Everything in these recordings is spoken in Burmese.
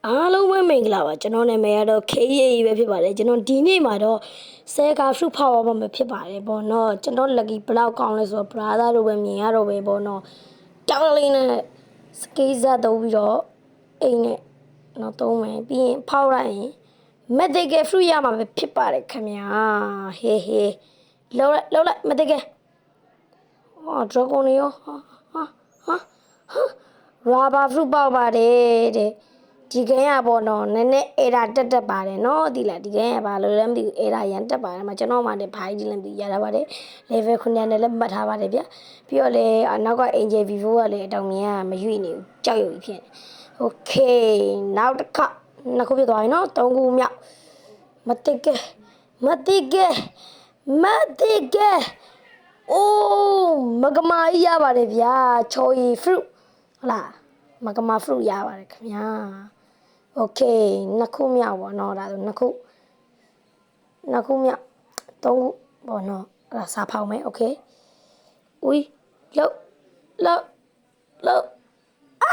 အားလုံးပဲမင်္ဂလာပါကျွန်တော်နာမည်ကတော့ KEA ပဲဖြစ်ပါတယ်ကျွန်တော်ဒီနေ့မှာတော့ဆဲကာfruit power ပါမှာဖြစ်ပါတယ်ပေါ့နော်ကျွန်တော် lucky ဘလောက်ကောင်းလဲဆိုတော့ brother တို့ပဲမြင်ရတော့ပဲပေါ့နော်တောင်းလေးနဲ့ skate ဇက်သုံးပြီးတော့အိမ်နဲ့တော့သုံးမယ်ပြီးရင်ဖောက်လိုက်ရင် medical fruit ရမှာပဲဖြစ်ပါတယ်ခင်ဗျာဟေးဟေးလောက်လိုက် medical ဟော dragon ရောဟာ rubber fruit ပေါက်ပါတယ်တဲ့ဒီကင်းရပေါ့နော်နည်းနည်းအေရာတက်ပါတယ်နော်ဒီလားဒီကင်းရပါလို့လည်းမသိဘူးအေရာရန်တက်ပါတယ်မှာကျွန်တော်မှလည်းဖိုင်ဒီလည်းမသိရတာပါတယ် level 9နဲ့လည်းမှတ်ထားပါတယ်ဗျပြီးတော့လေနောက်က angel vivo ကလည်းအတောင်မြင်ကမရွေ့နေဘူးကြောက်ရွံ့ဖြစ်နေ okay နောက်တစ်ခါနှစ်ခုပြသွားပြီနော်သုံးခုမြောက်မတိကဲအိုးမကမာကြီးရပါတယ်ဗျာချော်ရီ fruit ဟုတ်လားမကမာ fruit ရပါတယ်ခင်ဗျာโอเคနှစ်ခုမြောက်ပေါ့နော်ဒါဆိုနှစ်ခုမြောက်သုံးခုပေါ့နော်အဲ့ဒါစာဖောက်မယ်โอเคอุ้ยလောက်အာ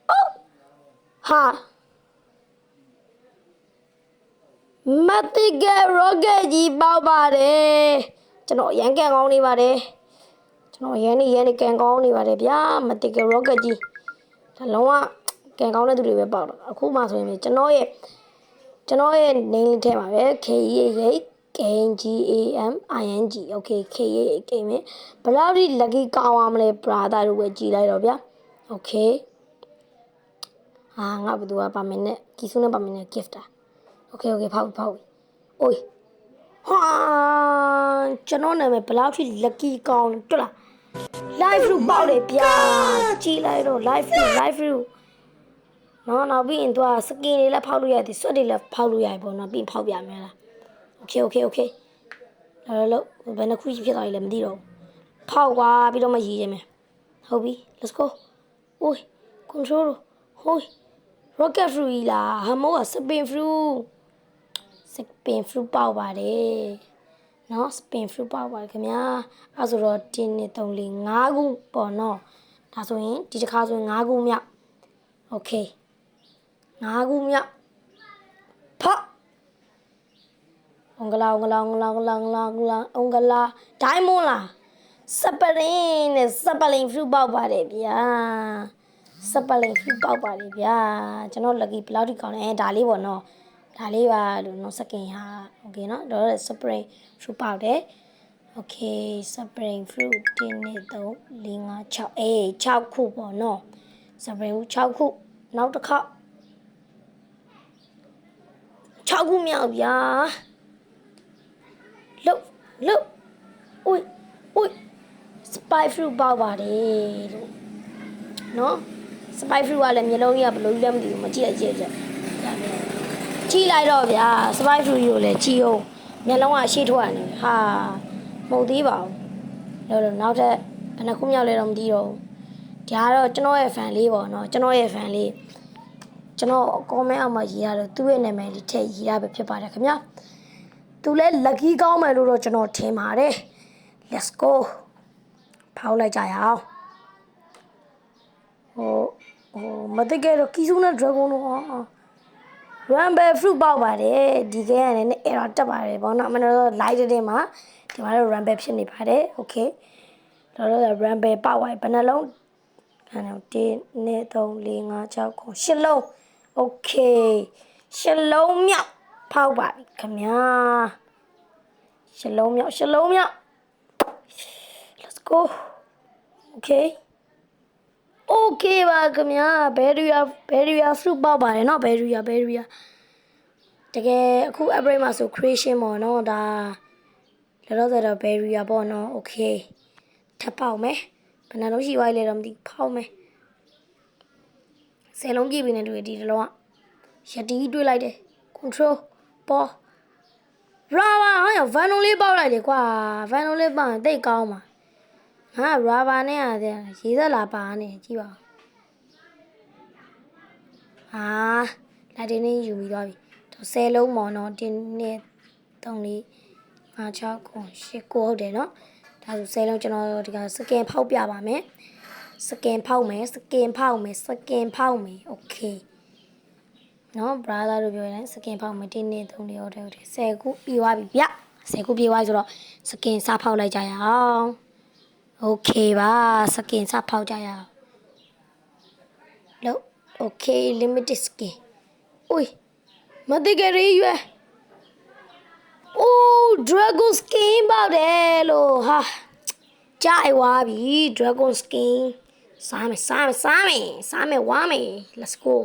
အိုးဟာမတိကရော့ကက်ကြီးပေါက်ပါတယ်ကျွန်တော်ရန်ကန်ကောင်းနေပါတယ်ကျွန်တော်ရန်နေကန်ကောင်းနေပါတယ်ဗျာမတိကရော့ကက်ကြီးဒါလုံးဝကန်ကောင်းတဲ့သူတွေပဲပေါက်တော့အခုမှဆိုရင်ကျွန်တော်ရဲ့နေလေးထဲမှာပဲ KEAGAMING okay KEA ကိမယ်ဘယ်လောက်ထိ lucky ကောင်းအောင်မလဲ brother တို့ပဲကြည်လိုက်တော့ဗျာ okay ဟာငါဘသူကပါမင်းနဲ့ကီဆုနဲ့ပါမင်းနဲ့ gift တာ okay ဖောက်အိုးဟာကျွန်တော်နာမည်ဘယ်လောက်ထိ lucky ကောင်းတွေ့လား live fruit ပေါက်တယ်ဗျာကြည်လိုက်တော့ live fruitနော်နောက်ပြီးရင်သူကစကင်တွေလည်းဖောက်လို့ရတယ်ဆွတ်တွေလည်းဖောက်လို့ရတယ်ပေါ့နော်ပြီးရင်ဖောက်ပြမယ်လား okay လို့ဘယ်နှခုဖြစ်သွားပြီလဲမသိတော့ဖောက်သွားပြီးတော့မှရေးရမယ်ဟုတ်ပြီ let's go အိုး control ဟိုး rocket fruit လားဟာမိုးက spin fruit ပေါက်ပါတယ်နော် spin fruit ပေါက်ပါတယ်ခင်ဗျာအဲဆိုတော့1 2 3 4 5ခုပေါ့နော်ဒါဆိုရင်ဒီတစ်ခါဆိုရင်5ခုမြောက် okay 5ခုမြောက်ဖောက်အင်္ဂလာဒိုင်းမွန်လားစပလင်နဲ့စပလင် fruit ပေါက်ပါတယ်ဗျာစပလင် fruit ပေါက်ပါတယ်ဗျာကျွန်တော် lucky ဘယ်လောက်ထိကောင်းလဲဒါလေးပေါ့နော်ဒါလေးပါလို့နော်စကင်ဟာ okay နော်တော့စပလင် fruit ပေါက်တယ် okay စပလင် fruit 1 2 3 4 5 6အေး6ခုပေါ့နော်စပလင် 6ခုနောက်တစ်ခေါက်6ခုမြောက်ဗျာလုတ်อุ้ย spy fruit ပေါက်ပါတယ်လို့နော် spy fruit ကလည်းမျိုးလုံးကြီးကဘယ်လိုလဲမသိဘူးမကြည့်ကြည့်လိုက်တော့ဗျာ spy fruit ကိုလည်းကြည့်အောင်မျိုးလုံးကရှေ့ထွက်နေဟာမဟုတ်သေးပါဘူးလို့နောက်ထပ်ဘယ်နှခုမြောက်လဲတော့မသိတော့ဘူးဒါကတော့ကျွန်တော်ရဲ့ fan လေးပေါ့နော်ကျွန်တော်ရဲ့ fan လေးကျွန်တော် comment အောက်မှာရေးရတော့သူ့ရဲ့နာမည်လေးထည့်ရေးရပဲဖြစ်ပါတယ်ခင်ဗျာသူလည်း lucky ကောင်းမယ်လို့တော့ကျွန်တော်ထင်ပါတယ် let's go ဖောက်လိုက်ကြရအောင်မတကယ်တော့ကီးစုနဲ့ dragon တော့ rainbow fruit ပေါက်ပါတယ်ဒီကဲရနေ error တက်ပါတယ်ပေါ့နော်အမှန်တော့ light တဲ့မှာဒီမှာတော့ rainbow ဖြစ်နေပါတယ် okay တော့ rainbow ပေါက်သွားပြီဘယ်နှလုံး1 2 3 4 5 6 8လုံး okay 8လုံးမြောက်ဖောက်ပါပြီခင်ဗျာ8လုံးမြောက် let's go okay ပါခင်ဗျာ berry fruit ပေါက်ပါတယ်နော် berry တကယ်အခု upgrade မှာဆို creation ပေါ့နော်ဒါလောလောဆယ်တော့ berry ပေါ့နော် okay ထပ်ပေါက်မယ်ဘယ်နှလုံးရှိသွားလဲတော့မသိဖောက်မယ်10လုံးပြည့်ပြီနဲ့တွေ့ဒီတစ်လုံးကရတီတွေ့လိုက်တယ် control ပေါ်rubber ဟာရ vano လေးပေါက်လိုက်တယ်ကွာ vano လေးပေါက်ရင်တိတ်ကောင်းပါဟာ rubber နဲ့ရတယ်ရေးသက်လာပါနေကြည့်ပါဟာလိုက်တင်းလေးယူပြီးသွားပြီ10လုံးပေါ့နော်1 2 3 4 5 6 8 9ဟုတ်တယ်နော်ဒါဆို10လုံးကျွန်တော်ဒီကစကင်ဖောက်ပြပါမယ်စကင်ဖောက်မယ် okay နော် brother တို့ပြောရင်စကင်ဖောက်မတင်းနေ3နေဟုတ်တယ်10ခုပြီးသွားပြီဗျ10ခုပြီးသွားဆိုတော့စကင်စဖောက်လိုက်ကြရအောင်โอเคပါစကင်စဖောက်ကြရအောင်လို့โอเค limited skin อุ้ยမသိကြရရွယ်အိုး dragon skin ပေါ့တယ်လို့ဟာကြိုက်သွားပြီ dragon skin စားမယ်ဝါမယ် let's go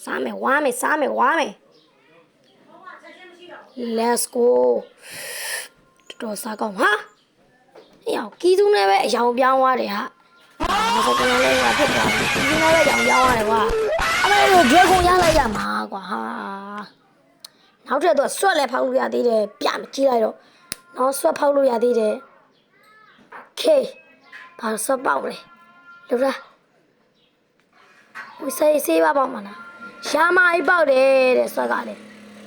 စားမယ်ဝါမယ် let's go တော်စားကောင်းဟာအေးအောင်ကီးစုနဲ့ပဲအယောင်ပြောင်းသွားတယ်ဟာဆိုတော့လည်းဟာဖြစ်သွားပြီကီးစုနဲ့ပဲအယောင်ပြောင်းသွားတယ်ကွာအဲ့ဒါတော့ dragon ရလိုက်ရမှာကွာဟာနောက်ထပ်တော့ဆွတ်လည်းဖောက်လို့ရသေးတယ်ပြမကြည့်လိုက်တော့နော်ဆွတ်ဖောက်လို့ရသေးတယ်โอเคဘာဆွတ်ပေါက်လဲလို့လားဝိစေးပါပေါ့မလားရှာမအိပေါက်တယ်တဲ့ဆွတ်ကလည်း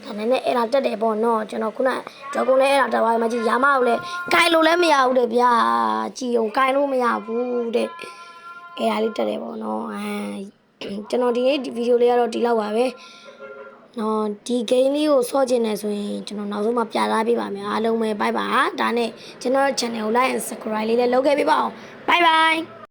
ဒါနဲ့အဲ့ဒါတက်တယ်ပေါ့နော်ကျွန်တော်ခုနတော့ကုန်လဲအဲ့ဒါတက်သွားမှကြည့်ရာမကိုလည်းကင်လို့လည်းမရဘူးတဲ့ဗျာကြည်ုံကင်လို့မရဘူးတဲ့အဲ့ဒါလေးတက်တယ်ပေါ့နော်ကျွန်တော်ဒီနေ့ဗီဒီယိုလေးကတော့ဒီလောက်ပါပဲနော်ဒီ game လေးကိုဆော့ကျင်နေဆိုရင်ကျွန်တော်နောက်ဆုံးမှပြသပေးပါမယ်အားလုံးပဲ bye bye ဒါနဲ့ကျွန်တော် channel ကို like and subscribe လေးလည်းလုပ်ခဲ့ပေးပါအောင် bye bye